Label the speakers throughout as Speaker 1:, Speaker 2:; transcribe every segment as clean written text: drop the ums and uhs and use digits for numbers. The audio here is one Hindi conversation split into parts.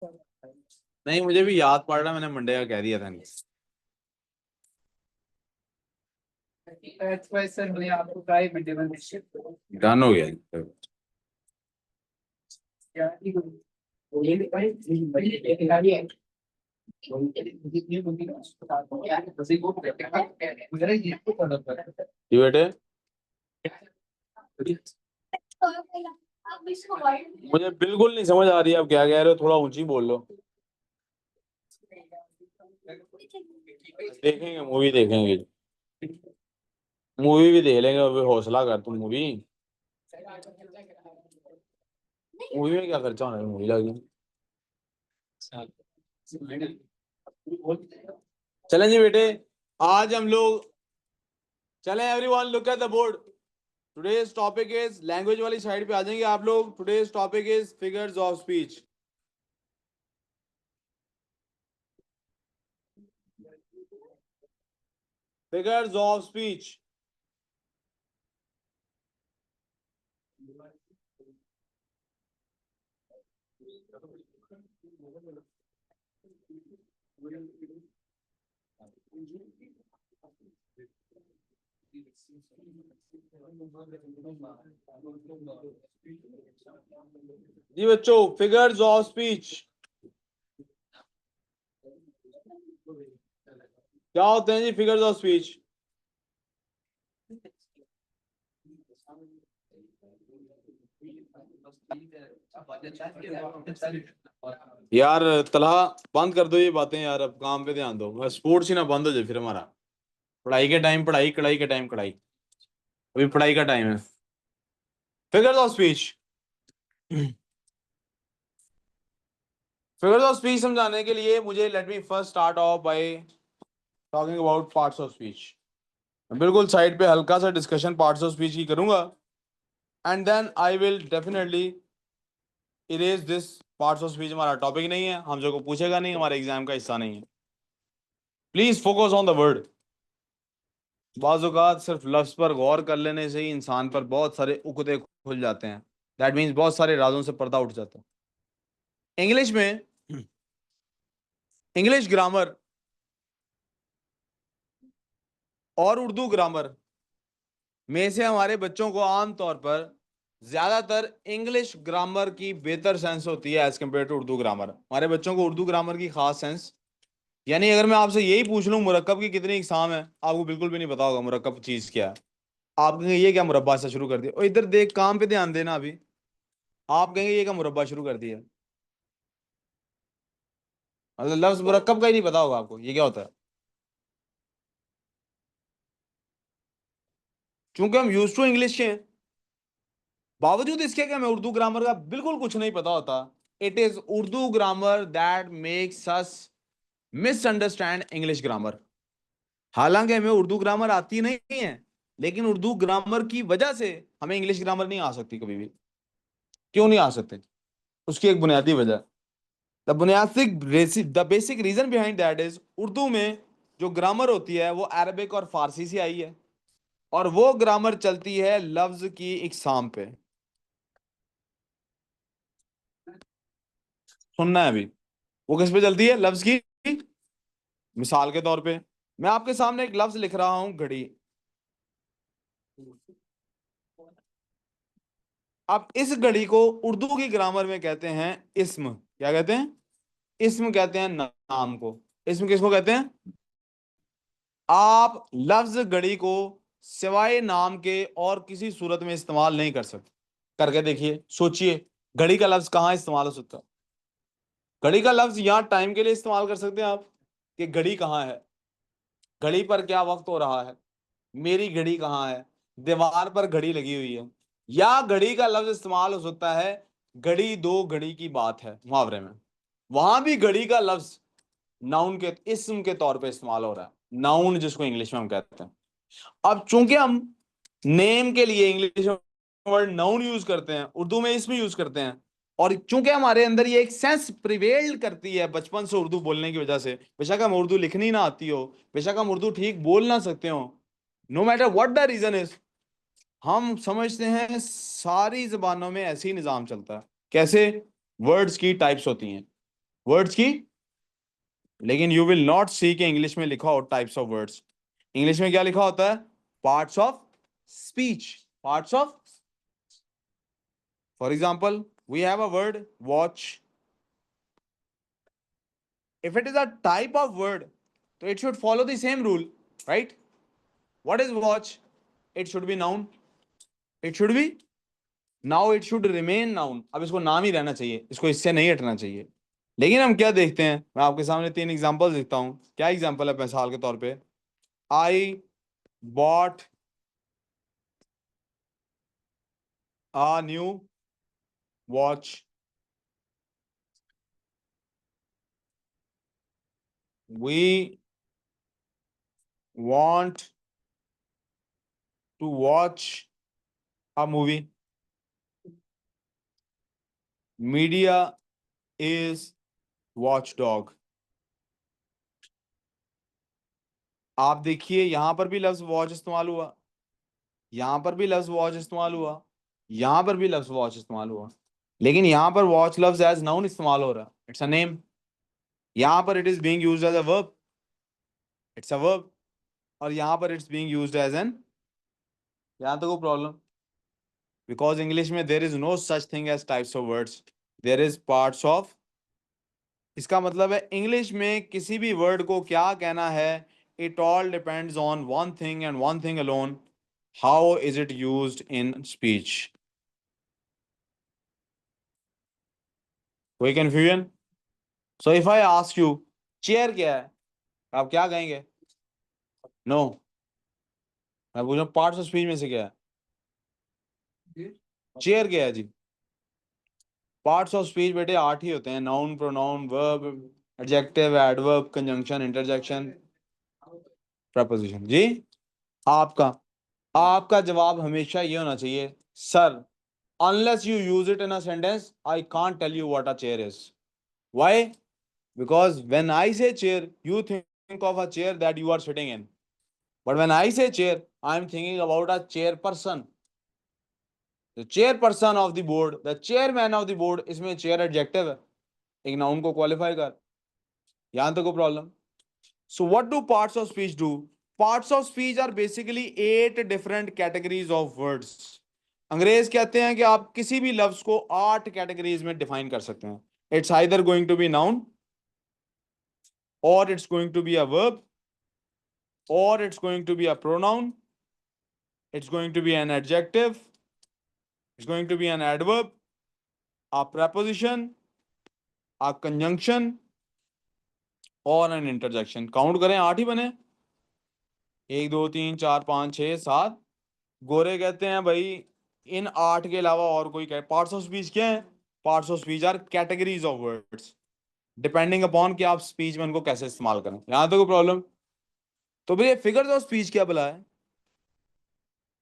Speaker 1: नहीं, मुझे भी याद पड़ रहा, मैंने मंडे का कह दिया था नहीं। डन हो गया। जी बेटे, मुझे बिल्कुल नहीं समझ आ रही आप क्या कह रहे हो, थोड़ा ऊंची बोल लो। देखेंगे, मूवी देखेंगे, मूवी भी देख लेंगे, अभी हौसला कर तुम। मूवी मूवी में क्या खर्चा होना है, मूवी लगी। चलें जी बेटे, आज हम लोग चलें। Everyone look at the board. Today's topic is, language वाली साइड पे आ जाएंगे आप लोग। Today's topic is figures of speech. Figures of speech. जी बच्चों, फिगर्स ऑफ स्पीच क्या होते हैं जी? फिगर्स ऑफ स्पीच यार, तलहा बंद कर दो ये बातें यार, अब काम पे ध्यान दो। स्पोर्ट्स ही ना बंद हो जाए फिर हमारा। पढ़ाई के टाइम पढ़ाई, कढ़ाई के टाइम कढ़ाई। अभी पढ़ाई का टाइम है। Figures of speech. Figures of speech समझाने के लिए मुझे let me first start off by talking about parts of speech. बिल्कुल साइड पे हल्का सा डिस्कशन पार्ट्स ऑफ स्पीच की करूंगा, and then I will definitely erase this. Parts of speech हमारा टॉपिक नहीं है, हमसे को पूछेगा नहीं, हमारे एग्जाम का हिस्सा नहीं है। Please focus on the word. बाज़-औक़ात सिर्फ लफ्ज पर गौर कर लेने से ही इंसान पर बहुत सारे उकदे खुल जाते हैं। दैट मीन्स बहुत सारे राजों से पर्दा उठ जाता है। इंग्लिश में, इंग्लिश ग्रामर और उर्दू ग्रामर में से हमारे बच्चों को आमतौर पर ज्यादातर इंग्लिश ग्रामर की बेहतर सेंस होती है as compared to Urdu grammar. हमारे बच्चों को उर्दू ग्रामर की खास सेंस, यानी अगर मैं आपसे यही पूछ लूं मुरक्कब की कितनी इकसाम है, आपको बिल्कुल भी नहीं पता होगा मुरक्कब चीज क्या है। आप कहेंगे ये क्या मुरब्बा से शुरू कर दिया, और इधर देख काम पे ध्यान देना। अभी आप कहेंगे ये क्या मुरब्बा शुरू कर दिया, मतलब लफ्ज मुरक्कब का ही नहीं पता होगा आपको ये क्या होता है। चूंकि हम यूज टू इंग्लिश के हैं, बावजूद इसके कि हमें उर्दू ग्रामर का बिल्कुल कुछ नहीं पता होता। It is Urdu grammar that makes us misunderstand English grammar. हालांकि हमें उर्दू ग्रामर आती नहीं है, लेकिन उर्दू ग्रामर की वजह से हमें इंग्लिश ग्रामर नहीं आ सकती कभी भी। क्यों नहीं आ सकते? उसकी एक बुनियादी वजह, the basic reason behind that is, Urdu में जो ग्रामर होती है वो अरबिक और फारसी से आई है, और वो ग्रामर चलती है लफ्ज की इकसाम पे। सुनना है अभी, वो किस पे चलती है? लफ्ज की। मिसाल के तौर पे मैं आपके सामने एक लफ्ज लिख रहा हूं, घड़ी। अब इस घड़ी को उर्दू की ग्रामर में कहते हैं इस्म। क्या कहते हैं? इस्म कहते हैं नाम को। इस्म किसको कहते हैं? आप लफ्ज घड़ी को सिवाय नाम के और किसी सूरत में इस्तेमाल नहीं कर सकते। करके देखिए, सोचिए, घड़ी का लफ्ज कहाँ इस्तेमाल हो सकता है? घड़ी का लफ्ज यहाँ टाइम के लिए इस्तेमाल कर सकते हैं आप, कि घड़ी कहाँ है, घड़ी पर क्या वक्त हो रहा है, मेरी घड़ी कहाँ है, दीवार पर घड़ी लगी हुई है। या घड़ी का लफ्ज इस्तेमाल हो सकता है, घड़ी दो घड़ी की बात है, मुहावरे में। वहां भी घड़ी का लफ्ज नाउन के, इस्म के तौर पे इस्तेमाल हो रहा है, नाउन जिसको इंग्लिश में हम कहते हैं। अब चूंकि हम नेम के लिए इंग्लिश में वर्ड नाउन यूज करते हैं, उर्दू में इसमें यूज करते हैं, और चूंकि हमारे अंदर ये एक सेंस प्रिवेल करती है बचपन से उर्दू बोलने की वजह से, बेशक हम उर्दू लिखनी ना आती हो, बेशक हम उर्दू ठीक बोल ना सकते हो, no matter what the reason is, हम समझते हैं सारी जबानों में ऐसे ही निजाम चलता है। कैसे? वर्ड्स की टाइप्स होती हैं। वर्ड्स की। लेकिन यू विल नॉट सी के इंग्लिश में लिखा हो टाइप्स ऑफ वर्ड्स। इंग्लिश में क्या लिखा होता है? Parts of speech. Parts of, for example we have a word watch. If it is a type of word, so it should follow the same rule, right? What is watch? It should be noun. It should be, now it should remain noun. अब इसको नाम ही रहना चाहिए, इसको इससे नहीं हटना चाहिए। लेकिन हम क्या देखते हैं, मैं आपके सामने 3 एग्जांपल देखता हूं। क्या एग्जांपल है मिसाल के तौर पे? I bought a new watch. We want to watch a movie. Media is watch dog. आप देखिए यहां पर भी लफ्ज वॉच इस्तेमाल हुआ, यहां पर भी लफ्ज वॉच इस्तेमाल हुआ, यहां पर भी लफ्ज वॉच इस्तेमाल हुआ। लेकिन यहां पर वॉच लफ्ज एज नाउन इस्तेमाल हो रहा है, इट्स अ नेम। यहां पर it is being used as a verb, it's a verb. और यहां पर it's being used as an, यहां तो कोई प्रॉब्लम? बिकॉज इंग्लिश में there is no such thing as types of words, there is parts of. इसका मतलब है इंग्लिश में किसी भी वर्ड को क्या कहना है, it all depends on one thing and one thing alone, how is it used in speech. कोई confusion? So if I ask you chair क्या है, आप क्या कहेंगे? नो। मैं पूछ रहा हूँ पार्ट्स ऑफ स्पीच में से क्या है? चेयर क्या है जी? पार्ट्स ऑफ स्पीच बेटे 8 ही होते हैं, noun, pronoun, verb, adjective, adverb, conjunction, interjection, preposition. जी आपका आपका जवाब हमेशा ये होना चाहिए, sir unless you use it in a sentence I can't tell you what a chair is. Why? Because when I say chair you think of a chair that you are sitting in, but when I say chair I am thinking about a chairperson, the chairperson of the board, the chairman of the board। इसमें chair adjective है, एक noun को qualify कर। यहां तो कोई problem? So what do parts of speech do? Parts of speech are basically 8 different categories of words. अंग्रेज कहते हैं कि आप किसी भी लफ्ज को 8 कैटेगरीज में डिफाइन कर सकते हैं। It's either going to be noun, और it's going to be a verb, और it's going to be a pronoun, it's going to be an adjective, it's going to be an adverb, a preposition, a conjunction, और एन इंटरजेक्शन। काउंट करें, 8 ही बने। 1 2 3 4 5 6 7। गोरे कहते हैं भाई इन 8 के अलावा और कोई पार्ट्स ऑफ स्पीच क्या है? Parts of speech are categories of words, depending upon कि आप स्पीच में उनको कैसे इस्तेमाल करें। यहां तो कोई प्रॉब्लम? तो भैया फिगर्स ऑफ स्पीच क्या भला है?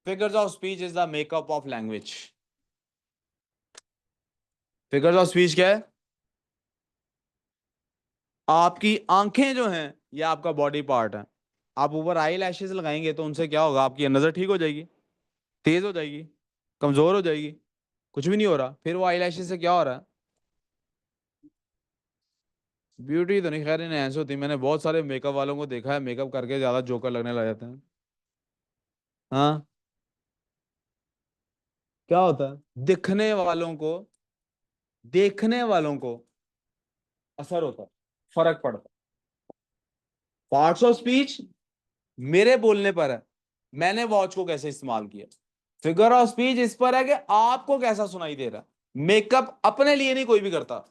Speaker 1: Figures of speech is the makeup of language. Figures of speech क्या है? आपकी आंखें जो हैं ये आपका बॉडी पार्ट है। आप ऊपर आई लैशेज लगाएंगे तो उनसे क्या होगा, आपकी नजर ठीक हो जाएगी, तेज हो जाएगी, कमजोर हो जाएगी? कुछ भी नहीं हो रहा। फिर वो आई लैशेज से क्या हो रहा है? ब्यूटी तो नहीं, खैर इन्हेंस होती। मैंने बहुत सारे मेकअप वालों को देखा है, मेकअप करके ज्यादा जोकर लगने लग जाते हैं। हाँ, क्या होता है? दिखने वालों को, देखने वालों को असर होता है, फर्क पड़ता है। पार्ट्स ऑफ स्पीच मेरे बोलने पर है, मैंने वॉच को कैसे इस्तेमाल किया। फिगर ऑफ स्पीच इस पर है कि आपको कैसा सुनाई दे रहा है। मेकअप अपने लिए नहीं कोई भी करता,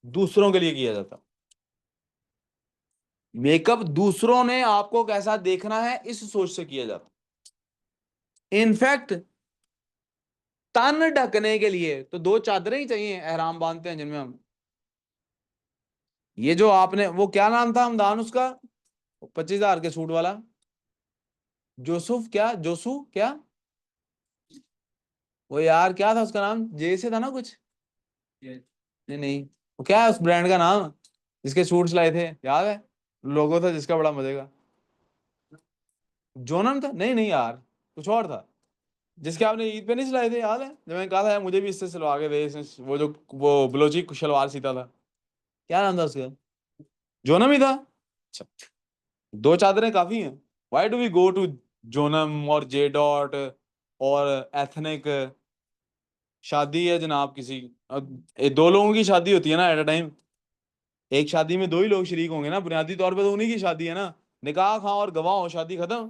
Speaker 1: दूसरों के लिए किया जाता। मेकअप दूसरों ने आपको कैसा देखना है इस सोच से किया जाता। इनफैक्ट तन ढकने के लिए तो 2 चादरें ही चाहिए, एहराम बांधते हैं जिनमें हम। ये जो आपने, वो क्या नाम था हमदान उसका, 25,000 के सूट वाला, जोसुफ क्या, जोसू क्या, वो यार क्या था उसका नाम, जे से था ना कुछ? नहीं नहीं, वो क्या है उस ब्रांड का नाम जिसके सूट्स लाए थे, याद है? लोगो था जिसका बड़ा मजे का। जोनम था? नहीं नहीं यार, कुछ और था जिसके आपने ईद पे नहीं सिलाए थे, याद है? जब मैंने कहा था यार मुझे भी इससे सिलवा के दे, वो जो वो बलोची शलवार सीता था। क्या नाम था उसका? जोनम ही था। अच्छा, दो चादरें काफी हैं। Why do we go to जोनम और जे डॉट और एथनिक? शादी है जनाब किसी, अब ये दो लोगों की शादी होती है ना एट अ टाइम। एक शादी में दो ही लोग शरीक होंगे ना, बुनियादी तौर पे तो उन्हीं की शादी है ना। निकाह खां और गवाह हो, शादी खत्म।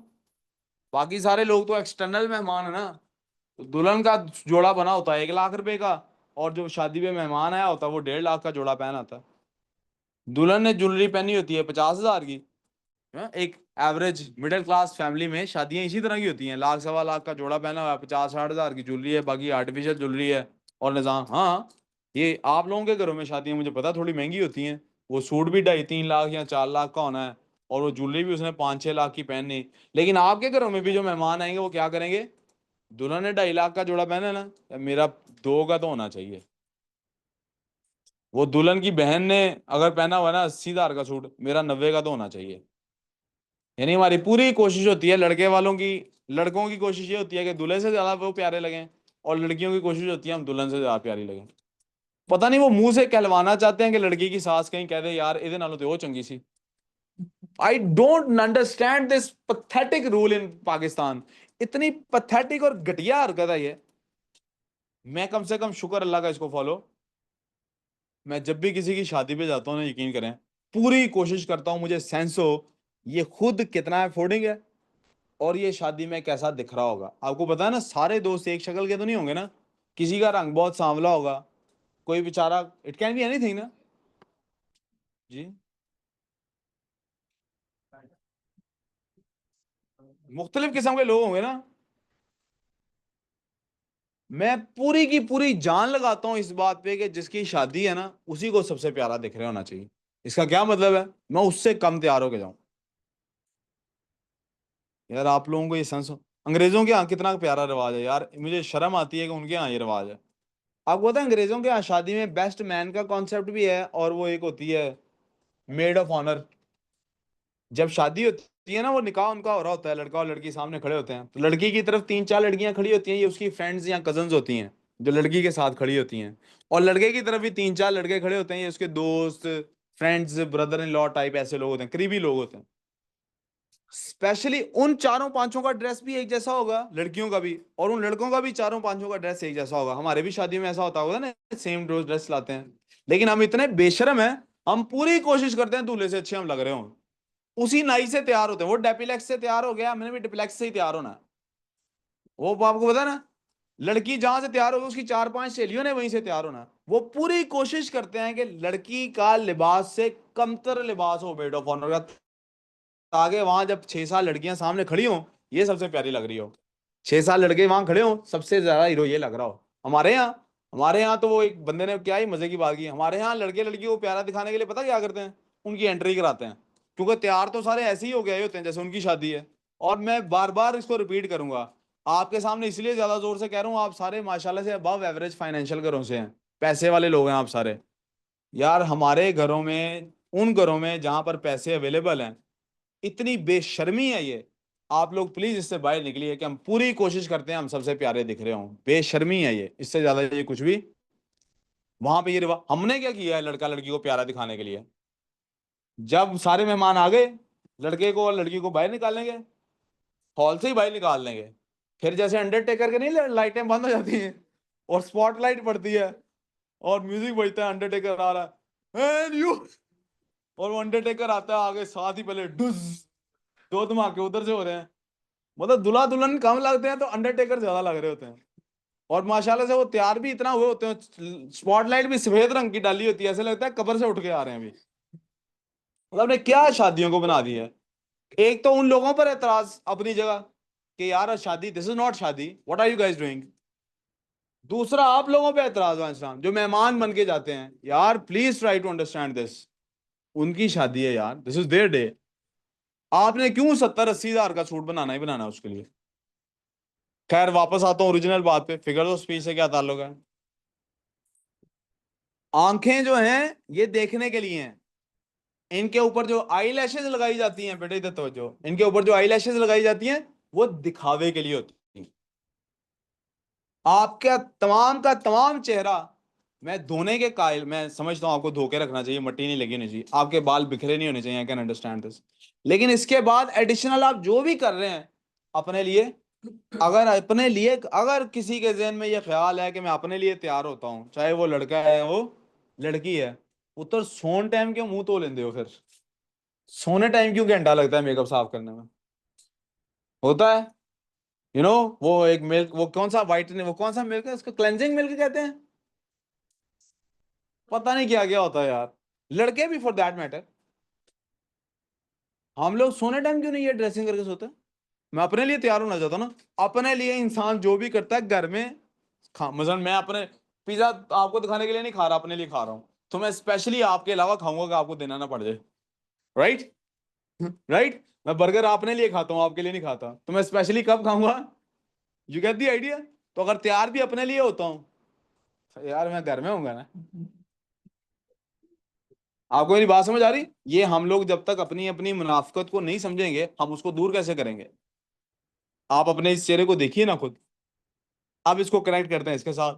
Speaker 1: बाकी सारे लोग तो एक्सटर्नल मेहमान है ना। तो दुल्हन का जोड़ा बना होता है 1 लाख रुपए का, और जो शादी में मेहमान आया होता है वो 1.5 लाख का जोड़ा पहना था। दुल्हन ने ज्वेलरी पहनी होती है 50,000 की। हाँ, एक एवरेज मिडिल क्लास फैमिली में शादियां इसी तरह की होती हैं। लाख सवा लाख का जोड़ा पहना हुआ है, 50-60 हजार की ज्वेलरी है, बाकी आर्टिफिशियल ज्वेलरी है और निजाम। हाँ, ये आप लोगों के घरों में शादियां मुझे पता थोड़ी महंगी होती हैं। वो सूट भी 2.5-3 लाख या 4 लाख का होना है, और वो ज्वेलरी भी उसने 5-6 लाख की पहननी। लेकिन आपके घरों में भी जो मेहमान आएंगे वो क्या करेंगे? दुल्हन ने 2.5 लाख का जोड़ा पहना है ना, मेरा 2 का तो होना चाहिए। वो दुल्हन की बहन ने अगर पहना हुआ है ना 80,000 का सूट, मेरा 90 का तो होना चाहिए। यानी हमारी पूरी कोशिश होती है लड़के वालों की, लड़कों की कोशिश ये होती है कि दूल्हे से ज्यादा वो प्यारे लगें, और लड़कियों की कोशिश होती है हम दुल्हन से ज्यादा प्यारी लगें। पता नहीं वो मुंह से कहलवाना चाहते हैं कि लड़की की सास कहीं कह दे यार इधर नालों तो वो चंगी सी। I don't understand this pathetic rule in Pakistan. इतनी पथेटिक और घटिया हरकत है ये। मैं कम से कम शुक्र अल्लाह का इसको फॉलो, मैं जब भी किसी की शादी पे जाता हूँ ना, यकीन करें, पूरी कोशिश करता हूँ मुझे सेंस हो ये खुद कितना अफोर्डिंग है, और ये शादी में कैसा दिख रहा होगा। आपको पता है ना, सारे दोस्त एक शक्ल के तो नहीं होंगे ना। किसी का रंग बहुत सांवला होगा, कोई बेचारा, इट कैन बी एनीथिंग ना। जी, मुख्तलिफ किस्म के लोग होंगे ना। मैं पूरी की पूरी जान लगाता हूं इस बात पे कि जिसकी शादी है ना उसी को सबसे प्यारा दिख रहा होना चाहिए। इसका क्या मतलब है? मैं उससे कम तैयार होके जाऊं? यार आप लोगों को ये सेंस हो, अंग्रेजों के यहाँ कितना प्यारा रिवाज है यार, मुझे शर्म आती है कि उनके यहाँ ये रिवाज है। आपको पता है अंग्रेजों के यहाँ शादी में बेस्ट मैन का कॉन्सेप्ट भी है, और वो एक होती है मेड ऑफ ऑनर। जब शादी होती है ना, वो निकाह उनका हो रहा होता है, लड़का और लड़की सामने खड़े होते हैं, तो लड़की की तरफ 3-4 लड़कियां खड़ी होती हैं, ये उसकी फ्रेंड्स या कजन्स होती हैं जो लड़की के साथ खड़ी होती हैं। और लड़के की तरफ भी 3-4 लड़के खड़े होते हैं, ये उसके दोस्त, friends, brother in law type ऐसे लोग होते हैं, करीबी लोग होते हैं। स्पेशली उन चारों पांचों का ड्रेस भी एक जैसा होगा, लड़कियों का भी, और उन लड़कों का भी चारों पांचों का ड्रेस एक जैसा होगा। हमारे भी शादी में ऐसा होता होगा ना, सेम ड्रेस लाते हैं। लेकिन हम इतने बेशरम हैं, हम पूरी कोशिश करते हैं दूल्हे से अच्छे हम लग रहे हो। उसी नाई से तैयार होते हैं, वो डेपिलेक्स से तैयार हो गया, मैंने भी डेपिलेक्स से ही तैयार होना है। वो आपको पता है ना, लड़की जहां से तैयार होगी उसकी 4-5 सहेलियों ने वहीं से तैयार होना है। वो पूरी कोशिश करते हैं कि लड़की का लिबास से कमतर लिबास हो मेड ऑफ ऑनर का, ताकि वहां जब 6-7 लड़कियां सामने खड़ी हो, ये सबसे प्यारी लग रही हो। 6-7 लड़के वहां खड़े हो, सबसे ज्यादा हीरो ये लग रहा हो। हमारे यहाँ तो वो एक बंदे ने क्या ही मजे की बात की, हमारे यहाँ लड़के लड़की को प्यारा दिखाने के लिए पता क्या करते हैं? उनकी एंट्री कराते हैं। क्योंकि तैयार तो सारे ऐसे ही हो गए होते हैं जैसे उनकी शादी है। और मैं बार बार इसको रिपीट करूंगा आपके सामने, इसलिए ज्यादा जोर से कह रहा हूँ, आप सारे माशाल्लाह से अबव एवरेज फाइनेंशियल घरों से हैं, पैसे वाले लोग हैं आप सारे। यार हमारे घरों में, उन घरों में जहां पर पैसे अवेलेबल हैं, इतनी बेशर्मी है ये। आप लोग प्लीज इससे बाहर निकलिए कि हम पूरी कोशिश करते हैं हम सबसे प्यारे दिख रहे हों। बेशर्मी है ये, इससे ज्यादा ये कुछ भी। वहां पे ये रिवा हमने क्या किया है लड़का लड़की को प्यारा दिखाने के लिए? जब सारे मेहमान आ गए, लड़के को और लड़की को बाहर निकालेंगे, हॉल से ही बाहर निकाल लेंगे। फिर जैसे अंडरटेकर के नहीं लाइटें बंद हो जाती हैं और स्पॉटलाइट पड़ती है और म्यूजिक बजता है, अंडरटेकर आ रहा है एंड यू, और वो अंडरटेकर आता है आगे, साथ ही पहले डुज, दो धमाके उधर से हो रहे हैं। मतलब दुल्हा दुल्हन कम लगते हैं तो अंडरटेकर ज्यादा लग रहे होते हैं। और माशाल्लाह से वो तैयार भी इतना हुए होते हैं, स्पॉटलाइट भी सफेद रंग की डाली होती है, ऐसे लगता है कब्र से उठ के आ रहे हैं अभी। मतलब ने क्या शादियों को बना दिया है। एक तो उन लोगों पर एतराज अपनी जगह कि यार शादी, this is not shaadi, what are you guys doing. दूसरा आप लोगों पे एतराज इस्लाम, जो मेहमान बन के जाते हैं, यार please try to understand this. उनकी शादी है यार, दिस इज देयर डे। आपने क्यों 70-80 हजार का सूट बनाना ही बनाना है उसके लिए? खैर वापस आता हूँ ओरिजिनल बात पे, फिगर ऑफ स्पीच से क्या ताल्लुक है? आंखें जो हैं ये देखने के लिए हैं। इनके ऊपर जो आई लैशेज लगाई जाती हैं बेटे, इधर तवज्जो, इनके ऊपर जो आई लैशेज लगाई जाती हैं वो दिखावे के लिए होती हैं। आपका तमाम का तमाम चेहरा मैं धोने के कायल, मैं समझता हूँ आपको धो के रखना चाहिए, मट्टी नहीं लगी होनी चाहिए, आपके बाल बिखरे नहीं होने चाहिए, आई कैन अंडरस्टैंड दिस। लेकिन इसके बाद एडिशनल आप जो भी कर रहे हैं अपने लिए, अगर अपने लिए, अगर किसी के जहन में ये ख्याल है कि मैं अपने लिए तैयार होता हूँ, चाहे वो लड़का है वो लड़की है, पुत्र सोन टाइम क्यों मुंह धो लेंदे हो फिर? सोने टाइम क्यों घंटा लगता है मेकअप साफ करने में? होता है, यू नो। वो एक मिल्क, वो कौन सा वाइट, वो कौन सा मिल्क है, उसको क्लेंजिंग मिल्क कहते हैं, पता नहीं क्या क्या होता है यार। लड़के भी फॉर दैट मैटर, हम लोग सोने टाइम क्यों नहीं ये ड्रेसिंग करके सोते हैं? मैं अपने लिए तैयार होना चाहता हूँ ना। अपने लिए इंसान जो भी करता है घर में, खा मसलन मैं अपने पिज्जा आपको दिखाने के लिए नहीं खा रहा, अपने लिए खा रहा हूँ, तो मैं स्पेशली आपके अलावा खाऊंगा कि आपको देना ना पड़ जाए। राइट। राइट। मैं बर्गर अपने लिए खाता हूँ, आपके लिए नहीं खाता, तो मैं स्पेशली कब खाऊंगा? You get the idea. तो अगर तैयार भी अपने लिए होता हूँ, तो यार मैं घर में होऊंगा ना। आपको मेरी बात समझ आ रही? ये हम लोग जब तक अपनी अपनी मुनाफिकत को नहीं समझेंगे, हम उसको दूर कैसे करेंगे? आप अपने इस चेहरे को देखिए ना खुद। अब इसको कनेक्ट करते हैं इसके साथ।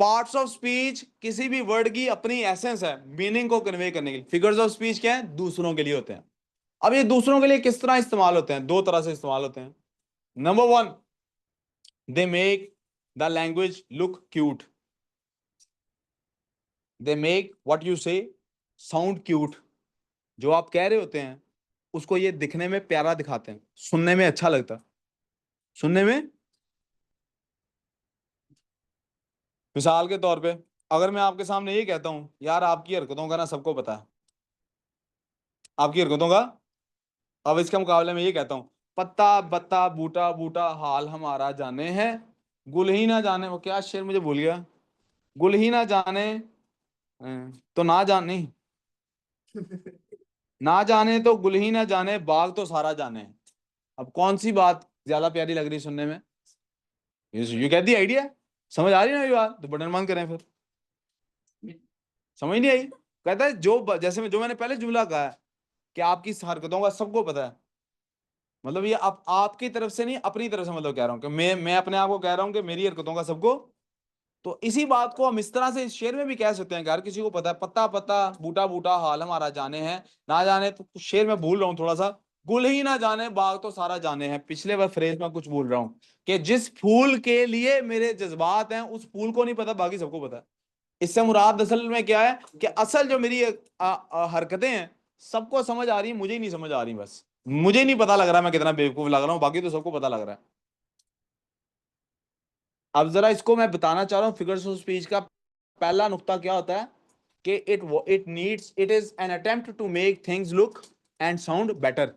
Speaker 1: पार्ट्स ऑफ स्पीच किसी भी वर्ड की अपनी एसेंस है, मीनिंग को कन्वे करने के लिए। फिगर्स ऑफ स्पीच क्या है? दूसरों के लिए होते हैं। अब ये दूसरों के लिए किस तरह इस्तेमाल होते हैं? दो तरह से इस्तेमाल होते हैं। Number one, they make the language look cute. They make what you से साउंड क्यूट। जो आप कह रहे होते हैं उसको ये दिखने में प्यारा दिखाते हैं, सुनने में अच्छा लगता है। सुनने में, मिसाल के तौर पे, अगर मैं आपके सामने ये कहता हूं यार आपकी हरकतों का ना सबको पता है, आपकी हरकतों का, अब इसके मुकाबले में ये कहता हूँ, पत्ता बत्ता बूटा बूटा हाल हमारा जाने हैं, गुल ही ना जाने, वो क्या शेर मुझे भूल गया, गुल ही ना जाने, तो ना जाने, ना जाने तो गुल ही ना जाने, बाग तो सारा जाने। अब कौन सी बात ज्यादा प्यारी लग रही सुनने में? You get the idea. समझ आ रही है ना ये बात? तो बटन बंद करें फिर। समझ नहीं आई? कहता है जो जैसे जो मैंने पहले जुमला कहा है कि आपकी हरकतों का सबको पता है, मतलब ये आप आपकी तरफ से नहीं, अपनी तरफ से मतलब कह रहा हूं कि मैं अपने आप को कह रहा हूं कि मेरी हरकतों का सबको। तो इसी बात को हम इस तरह से इस शेर में भी कह सकते हैं कि हर किसी को पता है, पत्ता पत्ता बूटा बूटा हाल हमारा जाने हैं, ना जाने तो कुछ शेर में भूल रहा हूँ थोड़ा सा, गुल ही ना जाने बाग तो सारा जाने हैं, पिछले बार फ्रेज में कुछ भूल रहा हूँ, कि जिस फूल के लिए मेरे जज्बात हैं उस फूल को नहीं पता, बाकी सबको पता है। इससे मुराद असल में क्या है कि असल जो मेरी हरकतें हैं सबको समझ आ रही है, मुझे ही नहीं समझ आ रही, बस मुझे नहीं पता लग रहा मैं कितना बेवकूफ लग रहा हूँ, बाकी तो सबको पता लग रहा है। अब जरा इसको मैं बताना चाह रहा हूँ, फिगर्स ऑफ स्पीच का पहला नुक्ता क्या होता है कि it is an attempt to make things look and sound better.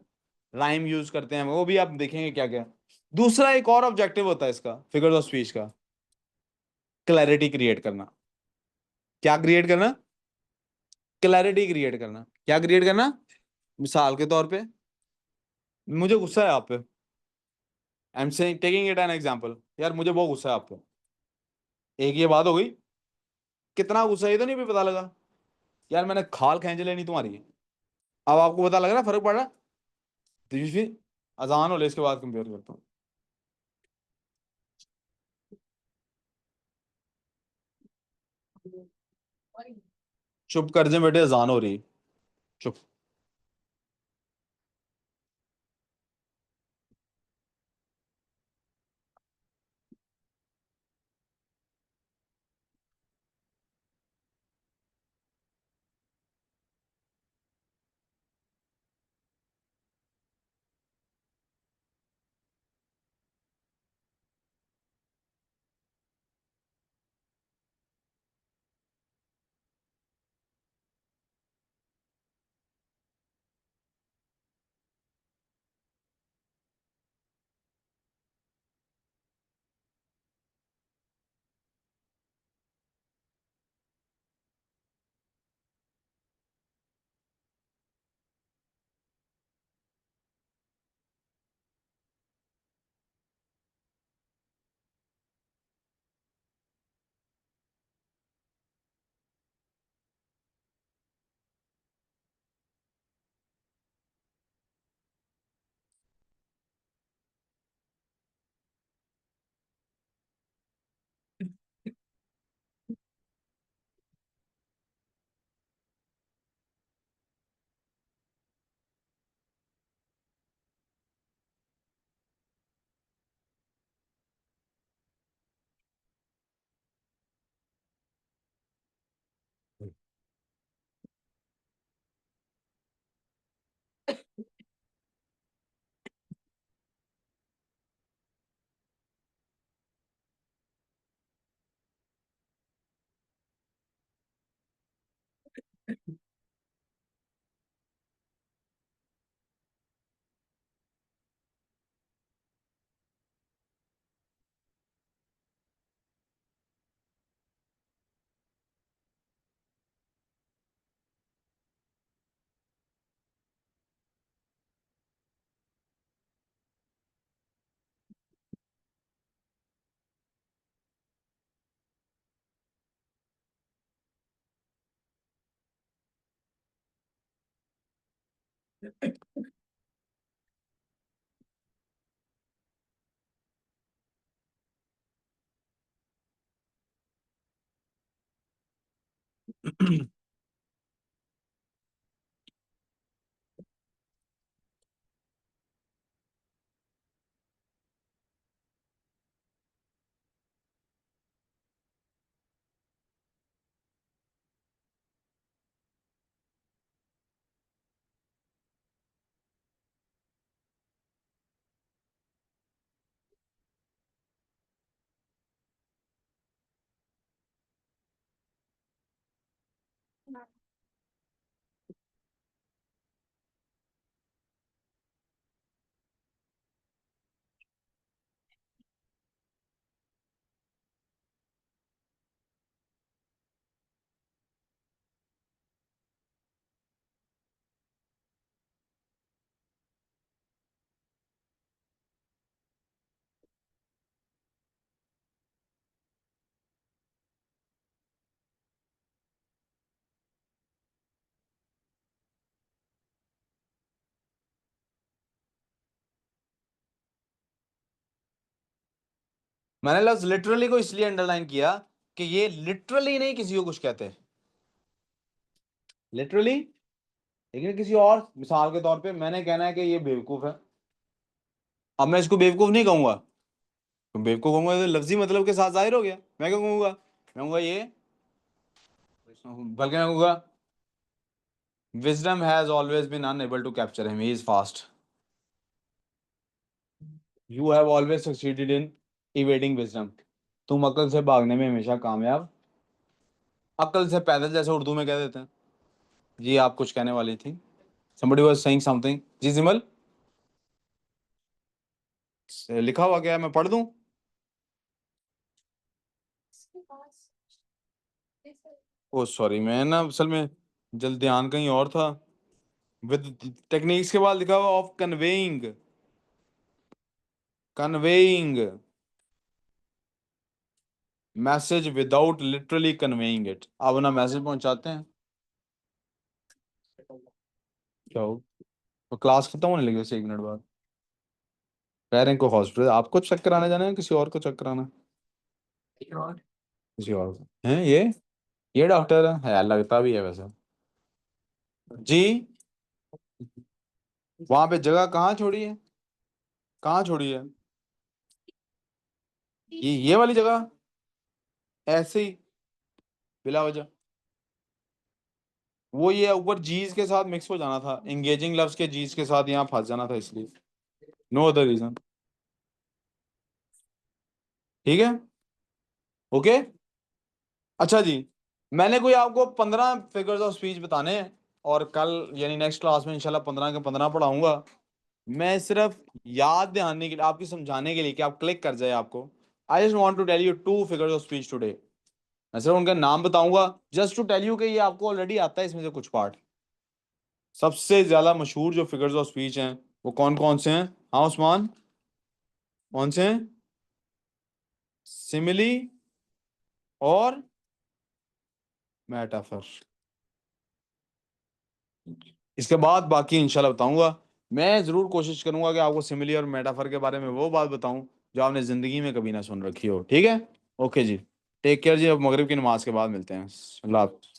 Speaker 1: Rhyme use करते हैं, वो भी आप देखेंगे क्या क्या। दूसरा एक और ऑब्जेक्टिव होता है इसका, फिगर्स ऑफ स्पीच का, क्लैरिटी क्रिएट करना। क्या क्रिएट करना? क्लैरिटी क्रिएट करना। क्या क्रिएट करना? मिसाल के तौर पे, मुझे गुस्सा है आप पे, I am saying taking it an example, यार मुझे बहुत गुस्सा है आप पे। एक ये बात हो गई, कितना गुस्सा ये तो नहीं भी पता लगा, यार मैंने खाल खींच लेनी तुम्हारी। अब आपको पता लग रहा है, फर्क पड़ रहा है? तीसरी अजान हो ले इसके बाद कंपेयर करता हूँ। चुप कर जे बेटे, अजान हो रही। चुप। मैंने लफ्ज लिटरली को इसलिए अंडरलाइन किया कि ये लिटरली नहीं किसी को कुछ कहते, लिटरली। लेकिन किसी और मिसाल के तौर पे मैंने कहना है कि ये बेवकूफ है, अब मैं इसको बेवकूफ नहीं कहूंगा, तो बेवकूफ कहूंगा तो लफ्जी मतलब के साथ जाहिर हो गया। मैं क्या कहूंगा? मैं कहूंगा ये, बल्कि मैं कहूंगा wisdom has always been unable to capture him, he is fast. You have always succeeded in evading wisdom, तुम अकल से भागने में हमेशा कामयाब, अकल से पैदल जैसे उर्दू में कह देते हैं। जी आप कुछ कहने वाली थी, somebody was saying something। जी जिमल, लिखा हुआ क्या है, मैं पढ़ दूं? ओ सॉरी, मैं ना असल में जल्द ध्यान कहीं और था। विद टेक्निक्स के बाद लिखा हुआ of conveying, conveying message without literally conveying it. अब ना मैसेज पहुंचाते हैं, क्या हो? तो क्लास खत्म होने लगी वैसे 1 मिनट बाद। पेरेंट को हॉस्पिटल, आपको चेक कराने जाना है किसी और को चेक कराना है? किसी और को है ये डॉक्टर है यार, लगता भी है वैसे। जी, वहां पे जगह कहाँ छोड़ी है, कहाँ छोड़ी है? ये वाली जगह ऐसे ही बिला वजह, वो ये ऊपर जीज के साथ मिक्स हो जाना था, एंगेजिंग लफ्ज के जीज के साथ यहाँ फंस जाना था इसलिए, नो अदर रीजन। ठीक है, ओके। अच्छा जी, मैंने कोई आपको 15 फिगर्स ऑफ स्पीच बताने हैं, और कल यानी नेक्स्ट क्लास में इंशाल्लाह 15 के 15 पढ़ाऊंगा। मैं सिर्फ याद दहाने के लिए, आपकी समझाने के लिए कि आप क्लिक कर जाए आपको, I just want to tell you 2 figures of speech today. मैं सिर्फ उनका नाम बताऊंगा, जस्ट टू टेल यू कि ये आपको ऑलरेडी आता है इसमें से कुछ पार्ट। सबसे ज्यादा मशहूर जो फिगर्स ऑफ स्पीच हैं वो कौन कौन से हैं? हाँ उस्मान, कौन से हैं? सिमिली और मेटाफर। इसके बाद बाकी इंशाल्लाह बताऊंगा। मैं जरूर कोशिश करूंगा कि आपको सिमिली और मेटाफर के बारे में वो बात बताऊं जो आपने जिंदगी में कभी ना सुन रखी हो। ठीक है, ओके जी, टेक केयर जी, अब मगरिब की नमाज के बाद मिलते हैं। अल्लाह हाफ़िज़।